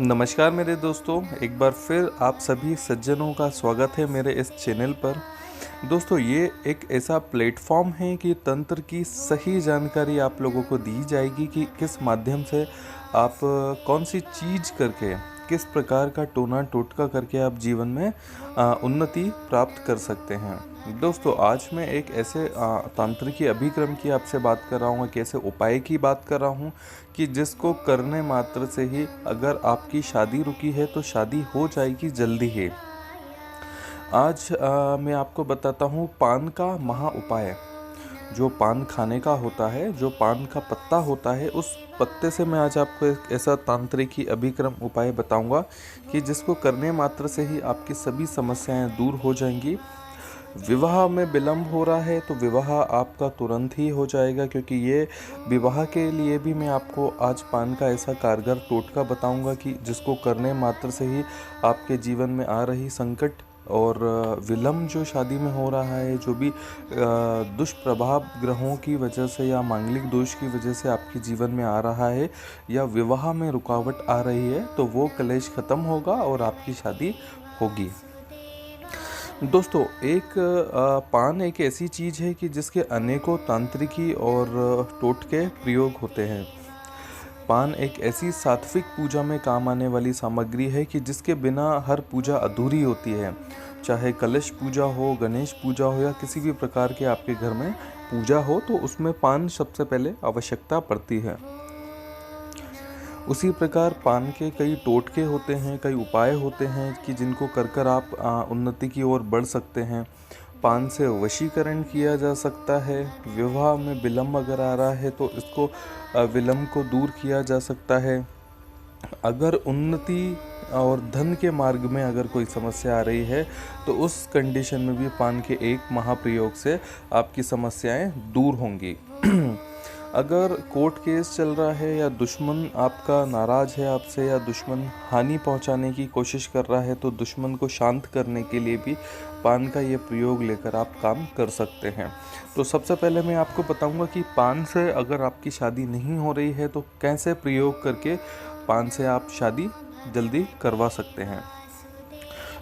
नमस्कार मेरे दोस्तों, एक बार फिर आप सभी सज्जनों का स्वागत है मेरे इस चैनल पर। दोस्तों, ये एक ऐसा प्लेटफॉर्म है कि तंत्र की सही जानकारी आप लोगों को दी जाएगी कि किस माध्यम से आप कौन सी चीज़ करके, किस प्रकार का टोना टोटका करके आप जीवन में उन्नति प्राप्त कर सकते हैं। दोस्तों, आज मैं एक ऐसे तांत्रिकी अभिक्रम की आपसे बात कर रहा हूँ, एक ऐसे उपाय की बात कर रहा हूँ कि जिसको करने मात्र से ही अगर आपकी शादी रुकी है तो शादी हो जाएगी जल्दी ही। आज मैं आपको बताता हूँ पान का महा उपाय। जो पान खाने का होता है, जो पान का पत्ता होता है, उस पत्ते से मैं आज आपको एक ऐसा तांत्रिकी अभिक्रम उपाय बताऊंगा कि जिसको करने मात्र से ही आपकी सभी समस्याएं दूर हो जाएंगी। विवाह में विलंब हो रहा है तो विवाह आपका तुरंत ही हो जाएगा, क्योंकि ये विवाह के लिए भी मैं आपको आज पान का ऐसा कारगर टोटका बताऊंगा कि जिसको करने मात्र से ही आपके जीवन में आ रही संकट और विलंब जो शादी में हो रहा है, जो भी दुष्प्रभाव ग्रहों की वजह से या मांगलिक दोष की वजह से आपके जीवन में आ रहा है या विवाह में रुकावट आ रही है, तो वो कलेश खत्म होगा और आपकी शादी होगी। दोस्तों, एक पान एक ऐसी चीज़ है कि जिसके अनेकों तांत्रिकी और टोटके प्रयोग होते हैं। पान एक ऐसी सात्विक पूजा में काम आने वाली सामग्री है कि जिसके बिना हर पूजा अधूरी होती है। चाहे कलश पूजा हो, गणेश पूजा हो या किसी भी प्रकार के आपके घर में पूजा हो, तो उसमें पान सबसे पहले आवश्यकता पड़ती है। उसी प्रकार पान के कई टोटके होते हैं, कई उपाय होते हैं कि जिनको कर आप उन्नति की ओर बढ़ सकते हैं। पान से वशीकरण किया जा सकता है। विवाह में विलंब अगर आ रहा है तो इसको विलंब को दूर किया जा सकता है। अगर उन्नति और धन के मार्ग में अगर कोई समस्या आ रही है तो उस कंडीशन में भी पान के एक महाप्रयोग से आपकी समस्याएं दूर होंगी। अगर कोर्ट केस चल रहा है या दुश्मन आपका नाराज़ है आपसे या दुश्मन हानि पहुंचाने की कोशिश कर रहा है, तो दुश्मन को शांत करने के लिए भी पान का ये प्रयोग लेकर आप काम कर सकते हैं। तो सबसे पहले मैं आपको बताऊंगा कि पान से अगर आपकी शादी नहीं हो रही है तो कैसे प्रयोग करके पान से आप शादी जल्दी करवा सकते हैं।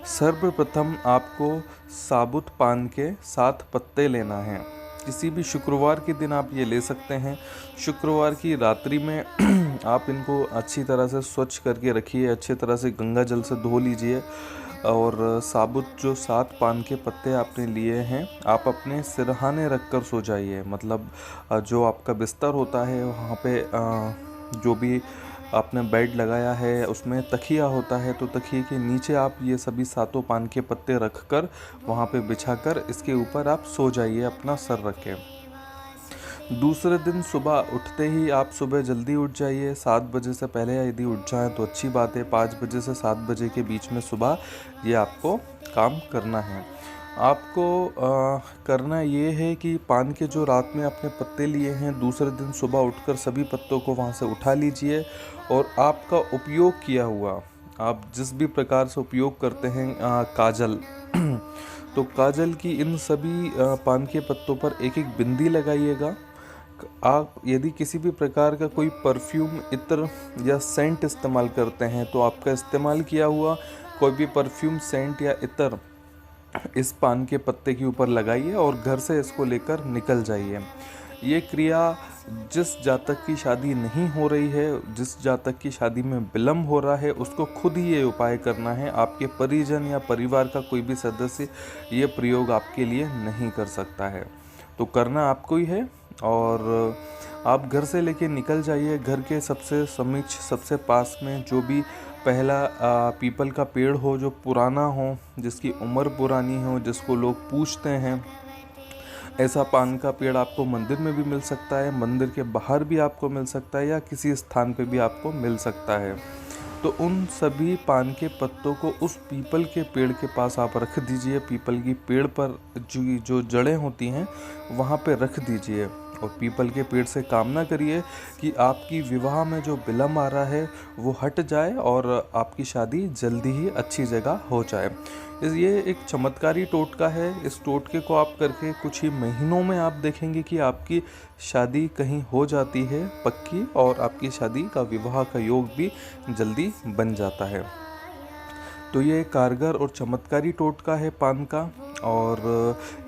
सर्वप्रथम आपको साबुत पान के 7 पत्ते लेना है। किसी भी शुक्रवार के दिन आप ये ले सकते हैं। शुक्रवार की रात्रि में आप इनको अच्छी तरह से स्वच्छ करके रखिए, अच्छी तरह से गंगा जल से धो लीजिए और साबुत जो 7 पान के पत्ते आपने लिए हैं, आप अपने सिरहाने रख कर सो जाइए। मतलब जो आपका बिस्तर होता है वहाँ पे जो भी आपने बेड लगाया है उसमें तकिया होता है, तो तकिए के नीचे आप ये सभी 7 पान के पत्ते रख कर वहाँ पे बिछाकर इसके ऊपर आप सो जाइए अपना सर रख के। दूसरे दिन सुबह उठते ही आप सुबह जल्दी उठ जाइए। 7 बजे से पहले यदि उठ जाएं तो अच्छी बात है। 5 बजे से 7 बजे के बीच में सुबह ये आपको काम करना है। आपको करना ये है कि पान के जो रात में आपने पत्ते लिए हैं, दूसरे दिन सुबह उठकर सभी पत्तों को वहाँ से उठा लीजिए और आपका उपयोग किया हुआ, आप जिस भी प्रकार से उपयोग करते हैं काजल तो काजल की इन सभी पान के पत्तों पर एक एक बिंदी लगाइएगा। आप यदि किसी भी प्रकार का कोई परफ्यूम, इत्र या सेंट इस्तेमाल करते हैं तो आपका इस्तेमाल किया हुआ कोई भी परफ्यूम, सेंट या इत्र इस पान के पत्ते के ऊपर लगाइए और घर से इसको लेकर निकल जाइए। ये क्रिया जिस जातक की शादी नहीं हो रही है, जिस जातक की शादी में विलंब हो रहा है, उसको खुद ही ये उपाय करना है। आपके परिजन या परिवार का कोई भी सदस्य ये प्रयोग आपके लिए नहीं कर सकता है, तो करना आपको ही है। और आप घर से लेके निकल जाइए। घर के सबसे समीक्ष, सबसे पास में जो भी पहला पीपल का पेड़ हो, जो पुराना हो, जिसकी उम्र पुरानी हो, जिसको लोग पूछते हैं, ऐसा पान का पेड़ आपको मंदिर में भी मिल सकता है, मंदिर के बाहर भी आपको मिल सकता है या किसी स्थान पे भी आपको मिल सकता है। तो उन सभी पान के पत्तों को उस पीपल के पेड़ के पास आप रख दीजिए। पीपल की पेड़ पर जो जड़ें होती हैं वहाँ पे रख दीजिए और पीपल के पेड़ से कामना करिए कि आपकी विवाह में जो विलम्ब आ रहा है वो हट जाए और आपकी शादी जल्दी ही अच्छी जगह हो जाए। ये एक चमत्कारी टोटका है। इस टोटके को आप करके कुछ ही महीनों में आप देखेंगे कि आपकी शादी कहीं हो जाती है पक्की, और आपकी शादी का विवाह का योग भी जल्दी बन जाता है। तो ये कारगर और चमत्कारी टोटका है पान का। और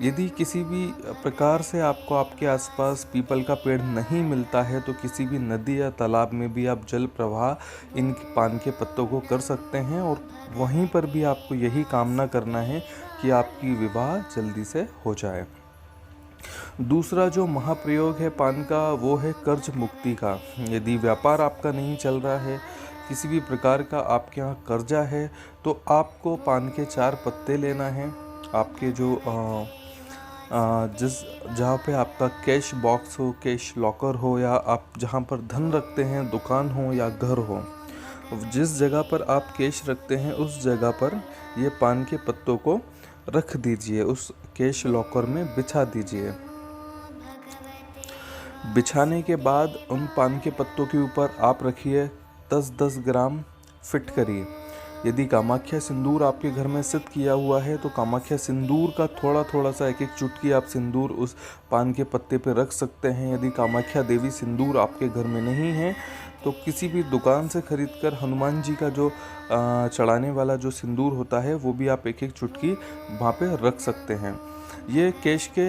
यदि किसी भी प्रकार से आपको आपके आसपास पीपल का पेड़ नहीं मिलता है तो किसी भी नदी या तालाब में भी आप जल प्रवाह इन पान के पत्तों को कर सकते हैं, और वहीं पर भी आपको यही कामना करना है कि आपकी विवाह जल्दी से हो जाए। दूसरा जो महाप्रयोग है पान का वो है कर्ज मुक्ति का। यदि व्यापार आपका नहीं चल रहा है, किसी भी प्रकार का आपके यहाँ कर्जा है, तो आपको पान के 4 पत्ते लेना है। आपके जो जिस जहाँ पे आपका कैश बॉक्स हो, कैश लॉकर हो, या आप जहाँ पर धन रखते हैं, दुकान हो या घर हो, जिस जगह पर आप कैश रखते हैं उस जगह पर ये पान के पत्तों को रख दीजिए, उस कैश लॉकर में बिछा दीजिए। बिछाने के बाद उन पान के पत्तों के ऊपर आप रखिए 10-10 ग्राम फिटकरी। यदि कामाख्या सिंदूर आपके घर में स्थित किया हुआ है तो कामाख्या सिंदूर का थोड़ा थोड़ा सा एक चुटकी आप सिंदूर उस पान के पत्ते पे रख सकते हैं। यदि कामाख्या देवी सिंदूर आपके घर में नहीं है तो किसी भी दुकान से खरीदकर हनुमान जी का जो चढ़ाने वाला जो सिंदूर होता है वो भी आप एक चुटकी वहाँ पे रख सकते हैं। ये कैश के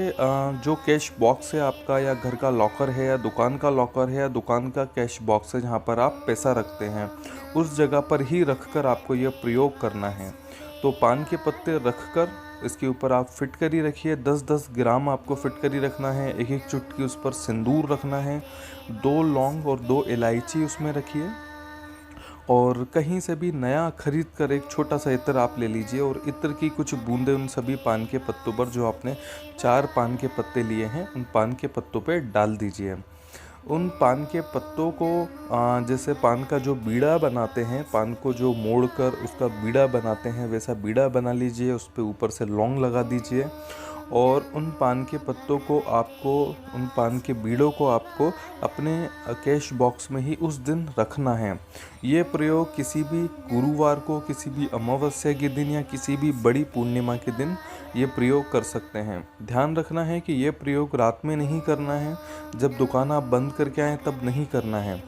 जो कैश बॉक्स है आपका, या घर का लॉकर है, या दुकान का लॉकर है, या दुकान का कैश बॉक्स है जहाँ पर आप पैसा रखते हैं, उस जगह पर ही रखकर आपको यह प्रयोग करना है। तो पान के पत्ते रखकर इसके ऊपर आप फिटकरी रखिए। 10-10 ग्राम आपको फिटकरी रखना है। एक चुटकी उस पर सिंदूर रखना है। 2 लौंग और 2 इलायची उसमें रखिए। और कहीं से भी नया खरीद कर एक छोटा सा इत्र आप ले लीजिए, और इत्र की कुछ बूंदें उन सभी पान के पत्तों पर, जो आपने 4 पान के पत्ते लिए हैं, उन पान के पत्तों पे डाल दीजिए। उन पान के पत्तों को जैसे पान का जो बीड़ा बनाते हैं, पान को जो मोड़कर उसका बीड़ा बनाते हैं, वैसा बीड़ा बना लीजिए। उस पे ऊपर से लौंग लगा दीजिए, और उन पान के पत्तों को आपको, उन पान के बीड़ों को आपको अपने कैश बॉक्स में ही उस दिन रखना है। ये प्रयोग किसी भी गुरुवार को, किसी भी अमावस्या के दिन, या किसी भी बड़ी पूर्णिमा के दिन ये प्रयोग कर सकते हैं। ध्यान रखना है कि ये प्रयोग रात में नहीं करना है। जब दुकान आप बंद करके आएँ तब नहीं करना है।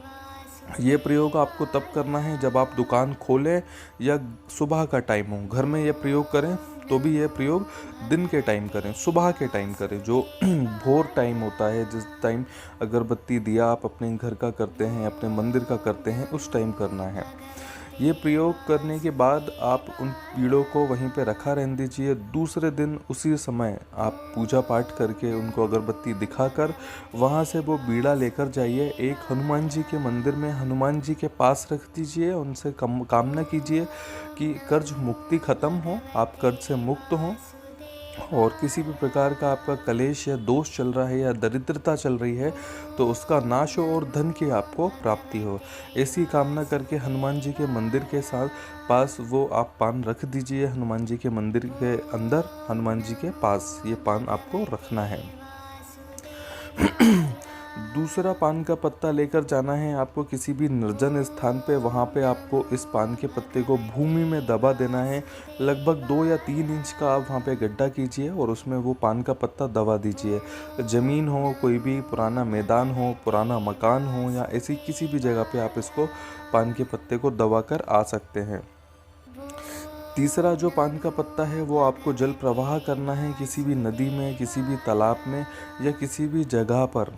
ये प्रयोग आपको तब करना है जब आप दुकान खोलें या सुबह का टाइम हो। घर में ये प्रयोग करें तो भी ये प्रयोग दिन के टाइम करें, सुबह के टाइम करें, जो भोर टाइम होता है, जिस टाइम अगरबत्ती दिया आप अपने घर का करते हैं, अपने मंदिर का करते हैं, उस टाइम करना है। ये प्रयोग करने के बाद आप उन पीड़ों को वहीं पे रखा रहने दीजिए। दूसरे दिन उसी समय आप पूजा पाठ करके उनको अगरबत्ती दिखाकर वहाँ से वो बीड़ा लेकर जाइए, एक हनुमान जी के मंदिर में हनुमान जी के पास रख दीजिए। उनसे कामना कीजिए कि कर्ज मुक्ति ख़त्म हो, आप कर्ज से मुक्त हों, और किसी भी प्रकार का आपका कलेश या दोष चल रहा है या दरिद्रता चल रही है तो उसका नाश हो और धन की आपको प्राप्ति हो। ऐसी कामना करके हनुमान जी के मंदिर के साथ पास वो आप पान रख दीजिए। हनुमान जी के मंदिर के अंदर, हनुमान जी के पास ये पान आपको रखना है। दूसरा पान का पत्ता लेकर जाना है आपको किसी भी निर्जन स्थान पे। वहाँ पे आपको इस पान के पत्ते को भूमि में दबा देना है। लगभग 2 या 3 इंच का आप वहाँ पे गड्ढा कीजिए और उसमें वो पान का पत्ता दबा दीजिए। ज़मीन हो, कोई भी पुराना मैदान हो, पुराना मकान हो, या ऐसी किसी भी जगह पे आप इसको पान के पत्ते को दबा कर आ सकते हैं। तीसरा जो पान का पत्ता है वो आपको जल प्रवाह करना है किसी भी नदी में, किसी भी तालाब में, या किसी भी जगह पर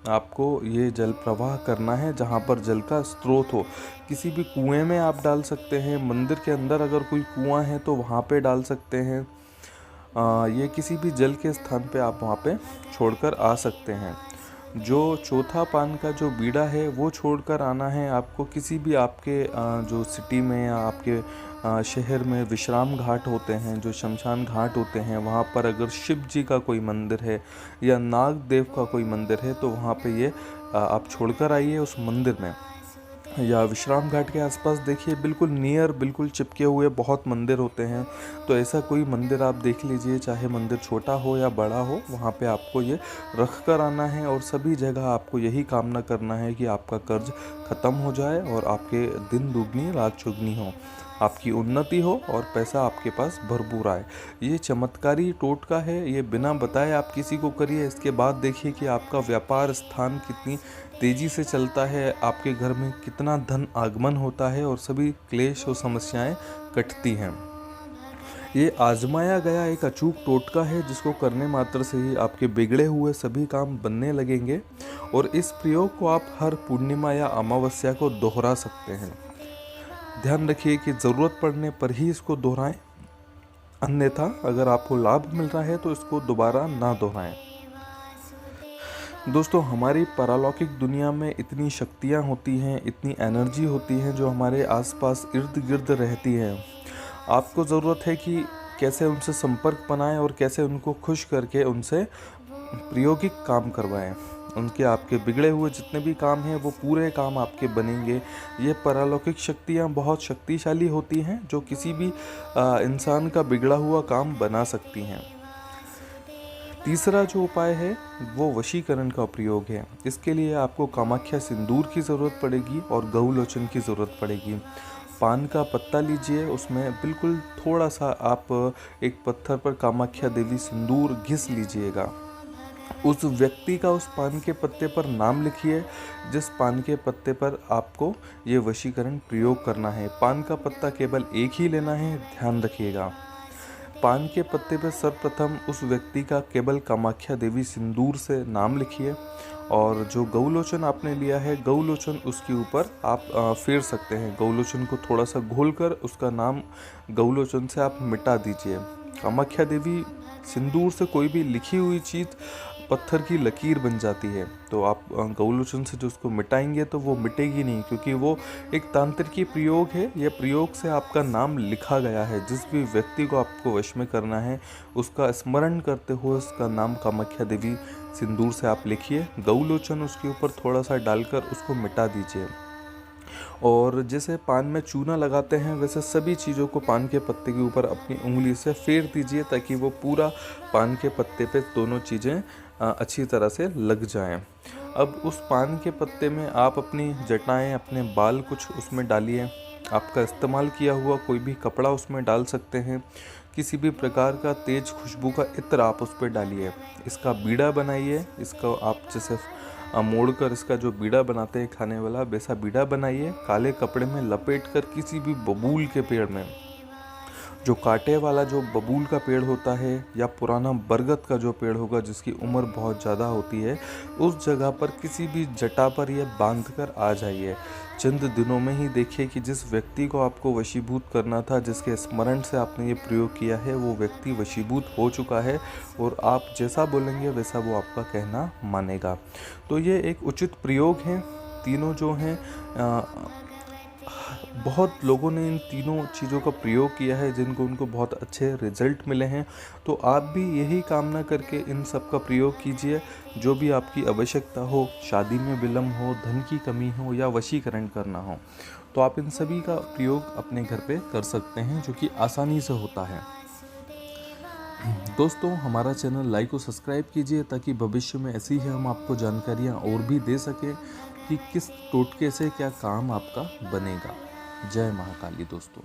आपको ये जल प्रवाह करना है जहाँ पर जल का स्रोत हो। किसी भी कुएं में आप डाल सकते हैं। मंदिर के अंदर अगर कोई कुआं है तो वहाँ पे डाल सकते हैं। ये किसी भी जल के स्थान पे आप वहाँ पे छोड़कर आ सकते हैं। जो चौथा पान का जो बीड़ा है वो छोड़कर आना है आपको किसी भी आपके जो सिटी में या आपके शहर में विश्राम घाट होते हैं, जो शमशान घाट होते हैं, वहाँ पर अगर शिव जी का कोई मंदिर है या नाग देव का कोई मंदिर है तो वहाँ पे ये आप छोड़कर आइए उस मंदिर में। या विश्राम घाट के आसपास देखिए बिल्कुल नियर, बिल्कुल चिपके हुए बहुत मंदिर होते हैं। तो ऐसा कोई मंदिर आप देख लीजिए, चाहे मंदिर छोटा हो या बड़ा हो, वहाँ पे आपको ये रख कर आना है और सभी जगह आपको यही कामना करना है कि आपका कर्ज ख़त्म हो जाए और आपके दिन दुगनी रात चौगनी हो, आपकी उन्नति हो और पैसा आपके पास भरपूर आए। ये चमत्कारी टोटका है, ये बिना बताए आप किसी को करिए। इसके बाद देखिए कि आपका व्यापार स्थान कितनी तेज़ी से चलता है, आपके घर में कितना धन आगमन होता है और सभी क्लेश और समस्याएं कटती हैं। ये आजमाया गया एक अचूक टोटका है जिसको करने मात्र से ही आपके बिगड़े हुए सभी काम बनने लगेंगे। और इस प्रयोग को आप हर पूर्णिमा या अमावस्या को दोहरा सकते हैं। ध्यान रखिए कि ज़रूरत पड़ने पर ही इसको दोहराएं, अन्यथा अगर आपको लाभ मिल रहा है तो इसको दोबारा ना दोहराएं। दोस्तों, हमारी पारलौकिक दुनिया में इतनी शक्तियाँ होती हैं, इतनी एनर्जी होती है जो हमारे आसपास इर्द गिर्द रहती है। आपको ज़रूरत है कि कैसे उनसे संपर्क बनाएं और कैसे उनको खुश करके उनसे प्रायोगिक काम करवाएं। उनके आपके बिगड़े हुए जितने भी काम हैं वो पूरे काम आपके बनेंगे। ये पारलौकिक शक्तियाँ बहुत शक्तिशाली होती हैं जो किसी भी इंसान का बिगड़ा हुआ काम बना सकती हैं। तीसरा जो उपाय है वो वशीकरण का प्रयोग है। इसके लिए आपको कामाख्या सिंदूर की ज़रूरत पड़ेगी और गौलोचन की ज़रूरत पड़ेगी। पान का पत्ता लीजिए, उसमें बिल्कुल थोड़ा सा आप एक पत्थर पर कामाख्या देवी सिंदूर घिस लीजिएगा। उस व्यक्ति का उस पान के पत्ते पर नाम लिखिए जिस पान के पत्ते पर आपको ये वशीकरण प्रयोग करना है। पान का पत्ता केवल एक ही लेना है, ध्यान रखिएगा। पान के पत्ते पर सर्वप्रथम उस व्यक्ति का केवल कामाख्या देवी सिंदूर से नाम लिखिए और जो गौलोचन आपने लिया है, गौलोचन उसके ऊपर आप फेर सकते हैं। गौलोचन को थोड़ा सा घोलकर उसका नाम गौलोचन से आप मिटा दीजिए। कामाख्या देवी सिंदूर से कोई भी लिखी हुई चीज़ पत्थर की लकीर बन जाती है, तो आप गौलोचन से जो उसको मिटाएंगे तो वो मिटेगी नहीं, क्योंकि वो एक तांत्रिकी प्रयोग है। यह प्रयोग से आपका नाम लिखा गया है। जिस भी व्यक्ति को आपको वश में करना है उसका स्मरण करते हुए उसका नाम कामाख्या देवी सिंदूर से आप लिखिए, गौलोचन उसके ऊपर थोड़ा सा डालकर उसको मिटा दीजिए। और जैसे पान में चूना लगाते हैं वैसे सभी चीज़ों को पान के पत्ते के ऊपर अपनी उंगली से फेर दीजिए ताकि वो पूरा पान के पत्ते पे दोनों चीज़ें अच्छी तरह से लग जाएं। अब उस पान के पत्ते में आप अपनी जटाएं, अपने बाल कुछ उसमें डालिए। आपका इस्तेमाल किया हुआ कोई भी कपड़ा उसमें डाल सकते हैं। किसी भी प्रकार का तेज खुशबू का इत्र आप उस पर डालिए। इसका बीड़ा बनाइए। इसका आप जैसे मोड़कर इसका जो बीड़ा बनाते हैं खाने वाला, वैसा बीड़ा बनाइए। काले कपड़े में लपेटकर किसी भी बबूल के पेड़ में, जो कांटे वाला जो बबूल का पेड़ होता है या पुराना बरगद का जो पेड़ होगा जिसकी उम्र बहुत ज़्यादा होती है, उस जगह पर किसी भी जटा पर यह बांध कर आ जाइए। चंद दिनों में ही देखिए कि जिस व्यक्ति को आपको वशीभूत करना था, जिसके स्मरण से आपने ये प्रयोग किया है, वो व्यक्ति वशीभूत हो चुका है और आप जैसा बोलेंगे वैसा वो आपका कहना मानेगा। तो ये एक उचित प्रयोग है। तीनों जो हैं बहुत लोगों ने इन तीनों चीज़ों का प्रयोग किया है जिनको उनको बहुत अच्छे रिजल्ट मिले हैं। तो आप भी यही कामना करके इन सब का प्रयोग कीजिए। जो भी आपकी आवश्यकता हो, शादी में विलम्ब हो, धन की कमी हो या वशीकरण करना हो, तो आप इन सभी का प्रयोग अपने घर पे कर सकते हैं, जो कि आसानी से होता है। दोस्तों, हमारा चैनल लाइक और सब्सक्राइब कीजिए ताकि भविष्य में ऐसी ही हम आपको जानकारियाँ और भी दे सकें कि किस टोटके से क्या काम आपका बनेगा। जय महाकाली दोस्तों।